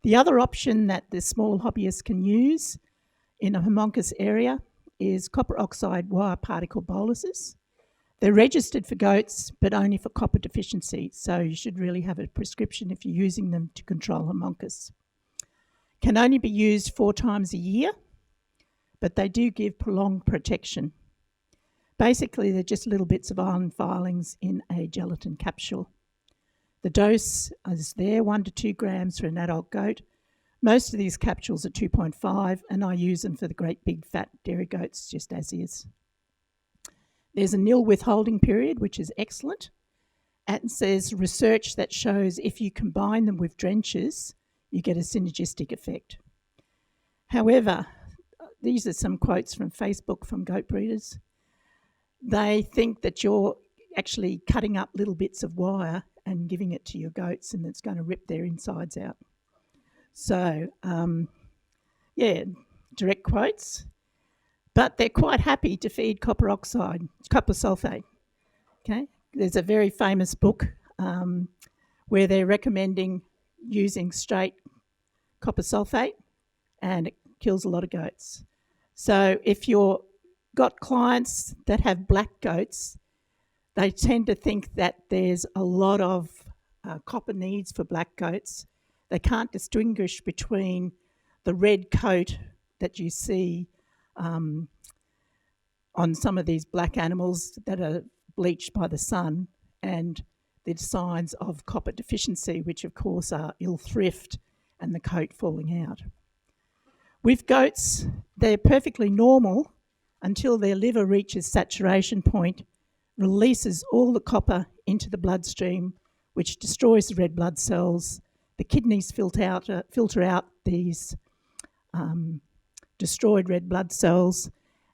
The other option that the small hobbyist can use in a homunculus area is copper oxide wire particle boluses. They're registered for goats, but only for copper deficiency, so you should really have a prescription if you're using them to control homunculus. Can only be used 4 times a year, but they do give prolonged protection. Basically, they're just little bits of iron filings in a gelatin capsule. The dose is there, 1 to 2 grams for an adult goat. Most of these capsules are 2.5, and I use them for the great big fat dairy goats just as is. There's a nil withholding period, which is excellent. And says research that shows if you combine them with drenches, you get a synergistic effect. However, these are some quotes from Facebook from goat breeders. They think that you're actually cutting up little bits of wire and giving it to your goats, and it's going to rip their insides out. So, yeah, direct quotes. But they're quite happy to feed copper oxide, copper sulfate. Okay, there's a very famous book where they're recommending using straight copper sulfate, and it kills a lot of goats. So if you've got clients that have black goats, they tend to think that there's a lot of copper needs for black goats. They can't distinguish between the red coat that you see on some of these black animals that are bleached by the sun, and the signs of copper deficiency, which of course are ill thrift and the coat falling out. With goats, they're perfectly normal until their liver reaches saturation point, releases all the copper into the bloodstream, which destroys the red blood cells. The kidneys filter out these destroyed red blood cells,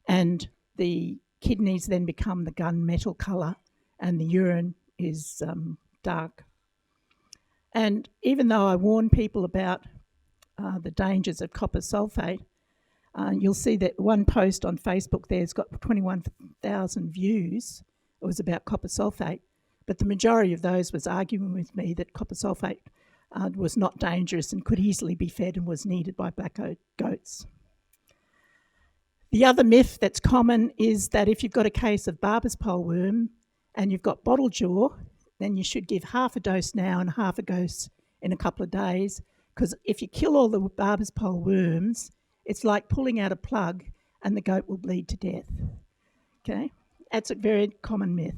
and the kidneys then become the gunmetal colour, and the urine is dark. And even though I warn people about the dangers of copper sulfate, you'll see that one post on Facebook there's got 21,000 views. It was about copper sulfate, but the majority of those was arguing with me that copper sulfate was not dangerous and could easily be fed and was needed by black goats. The other myth that's common is that if you've got a case of barber's pole worm and you've got bottle jaw, then you should give half a dose now and half a dose in a couple of days, because if you kill all the barber's pole worms, it's like pulling out a plug and the goat will bleed to death. Okay, that's a very common myth.